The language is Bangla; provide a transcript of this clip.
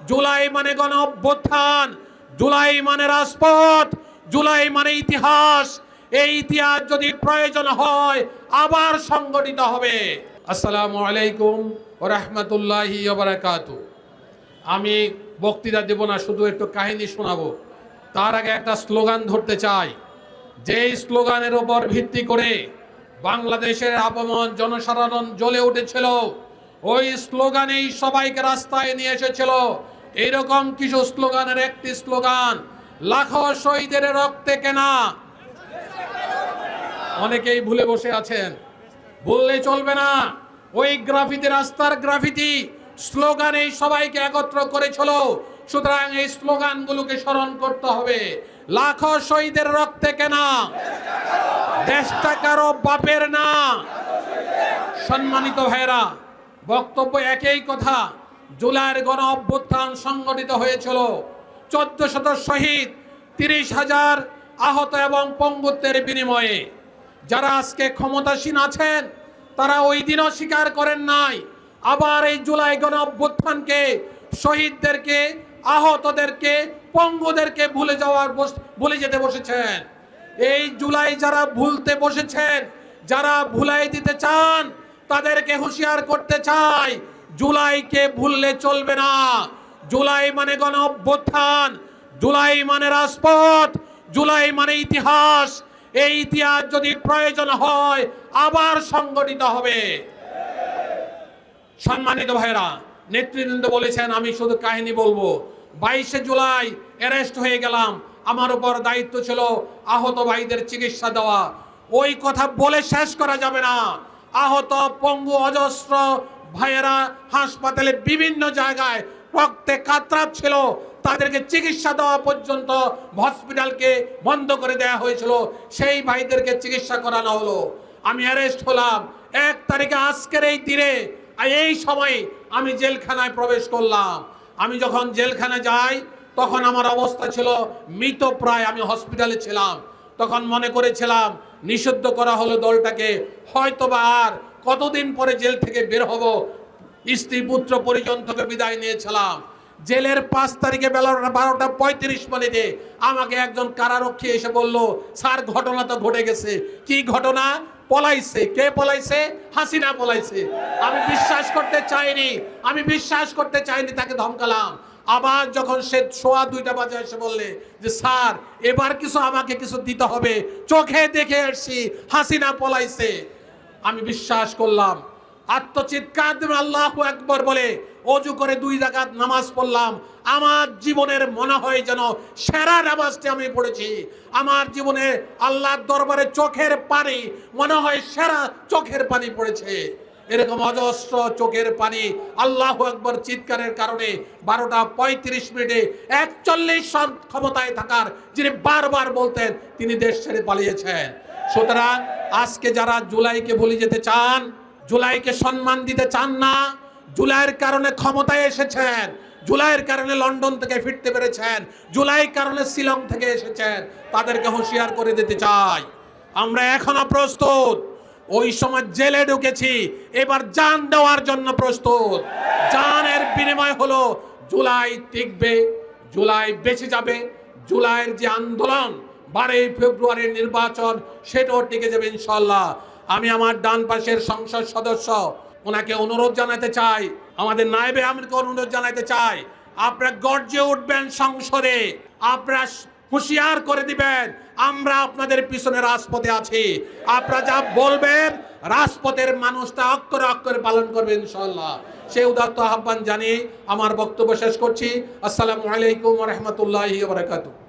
জুলাই মানে গণ অভ্যুত্থান, জুলাই মানে রাজপথ, জুলাই মানে ইতিহাস। এই ইতিহাস যদি প্রয়োজন হয় আবার সংগঠিত হবে। আসসালামু আলাইকুম ওয়া রাহমাতুল্লাহি ওয়া বারাকাতুহু। আমি বক্তৃতা দেব না, শুধু একটু কাহিনী শোনাবো। তার আগে একটা স্লোগান ধরতে চাই, যেই স্লোগানের উপর ভিত্তি করে বাংলাদেশের আপামর জনসাধারণ জ্বলে উঠেছিল, ওই স্লোগানেই সবাইকে রাস্তায় নিয়ে এসেছিল। এইরকম কিছু স্লোগানের একটি স্লোগান, লাখো শহীদের রক্তে কেনা। অনেকেই ভুলে বসে আছেন, বললে চলবে না। ওই গ্রাফিতি, রাস্তার গ্রাফিতি স্লোগানেই সবাইকে একত্র করেছিল। সুতরাং এই স্লোগানগুলোকে স্মরণ করতে হবে। লাখো শহীদের রক্তে কেনা, দেশটা কারো বাপের না। সম্মানিত ভাইরা, বক্তব্য একই কথা। জুলাইয়ের গণ অভ্যুত্থান সংগঠিত হয়েছিল। 1400 শহীদ, 30,000 আহত এবং পঙ্গুত্বের বিনিময়ে। যারা আজকে ক্ষমতাসীন আছেন তারা ওই দিনও স্বীকার করেন নাই। আবার এই জুলাই গণ অভ্যুত্থানকে, শহীদদেরকে, আহতদেরকে, পঙ্গুদেরকে ভুলে যেতে বসেছেন। এই জুলাই যারা ভুলতে বসেছেন, যারা ভুলাই দিতে চান, তাদেরকে হুঁশিয়ার করতে চাই, জুলাইকে ভুললে চলবে না। জুলাই মানে গণ অভ্যুত্থান, জুলাই মানে রাজপথ, জুলাই মানে ইতিহাস। এই ইতিহাস যদি প্রয়োজন হয় আবার সংগঠিত হবে। সম্মানিত ভাইরা, নেতৃবৃন্দ বলেছেন আমি শুধু কাহিনী বলবো। 22শে জুলাই অ্যারেস্ট হয়ে গেলাম, আমার উপর দায়িত্ব ছিল আহত ভাইদের চিকিৎসা দেওয়া। ওই কথা বলে শেষ করা যাবে না। আহত পঙ্গু অজস্র ভাইয়েরা হাসপাতালে বিভিন্ন জায়গায় রক্তে কাতরাচ্ছিল, তাদেরকে চিকিৎসা দেওয়া পর্যন্ত হসপিটালকে বন্ধ করে দেওয়া হয়েছিল। সেই ভাইদেরকে চিকিৎসা করানো হলো। আমি অ্যারেস্ট হলাম 1 তারিখে, আজকের এই দিনে, এই সময় আমি জেলখানায় প্রবেশ করলাম। আমি যখন জেলখানায় যাই তখন আমার অবস্থা ছিল মৃতপ্রায়। আমি হসপিটালে ছিলাম। তখন মনে করেছিলাম নিষিদ্ধ করা হলো দলটাকে, হয়তোবা আর কতদিন পরে জেল থেকে বের হব। স্ত্রী পুত্র পরিজন থেকে বিদায় নিয়েছিলাম। জেলের 5 তারিখে বেলা 12:35 আমাকে একজন কারারক্ষী এসে বলল, স্যার ঘটনা তো ঘটে গেছে। কি ঘটনা? পলাইছে। কে পলাইছে? হাসিনা পলাইছে। আমি বিশ্বাস করতে চাইনি, তাকে ধমকালাম। আবার যখন সে 2:15 বাজে এসে বললে যে স্যার এবার আমাকে কিছু দিতে হবে, চোখে দেখে আসছি হাসিনা পলাইছে। আমি বিশ্বাস করলাম। আত্মচিৎকার দিয়ে আল্লাহু আকবার বলে ওযু করে 2 রাকাত নামাজ পড়লাম। আমার জীবনের মনে হয় যেন সেরা নামাজটি আমি পড়েছি। আমার জীবনে আল্লাহর দরবারে চোখের পানি মনে হয় সেরা চোখের পানি পড়েছে। এরকম অজস্র চোখের পানি আল্লাহু আকবার চিৎকারের কারণে 12:35 41 ক্ষমতায় থাকার যিনি বারবার বলতেন, তিনি দেশ ছেড়ে পালিয়েছেন। সুতরাং আজকে যারা জুলাইকে ভুলে যেতে চান, জুলাইকে সম্মান দিতে চান না, জুলাইয়ের কারণে ক্ষমতায় এসেছেন, জুলাইয়ের কারণে লন্ডন থেকে ফিরতে পেরেছেন, জুলাইয়ের কারণে শিলং থেকে এসেছেন, তাদেরকে হুঁশিয়ার করে দিতে চাই, আমরা এখনো প্রস্তুত। ওই সময় জেলে ঢুকেছি, এবার জান দেওয়ার জন্য প্রস্তুত। জানের বিনিময় হলো জুলাই টিকবে, জুলাই বেঁচে যাবে। জুলাইয়ের যে আন্দোলন, 12 ফেব্রুয়ারির নির্বাচন, সেটাও টিকে যাবে ইনশাল্লাহ। আমি আমার ডান পাশের সংসদ সদস্য ওনাকে অনুরোধ জানাতে চাই, আমাদের নায়েবে আমিরকে অনুরোধ জানাতে চাই, আপনারা গর্জে উঠবেন সংসদে, আপনারা হুঁশিয়ার করে দিবেন আমরা আপনাদের পিছনে রাজপথে আছি। আপনারা যা বলবেন রাজপথের মানুষটা অক্ষরে অক্ষরে পালন করবে ইনশাআল্লাহ। সেই উদাত্ত আহ্বান জানিয়ে আমার বক্তব্য শেষ করছি। আসসালামু আলাইকুম ওয়া রাহমাতুল্লাহি ওয়া বারাকাতুহু।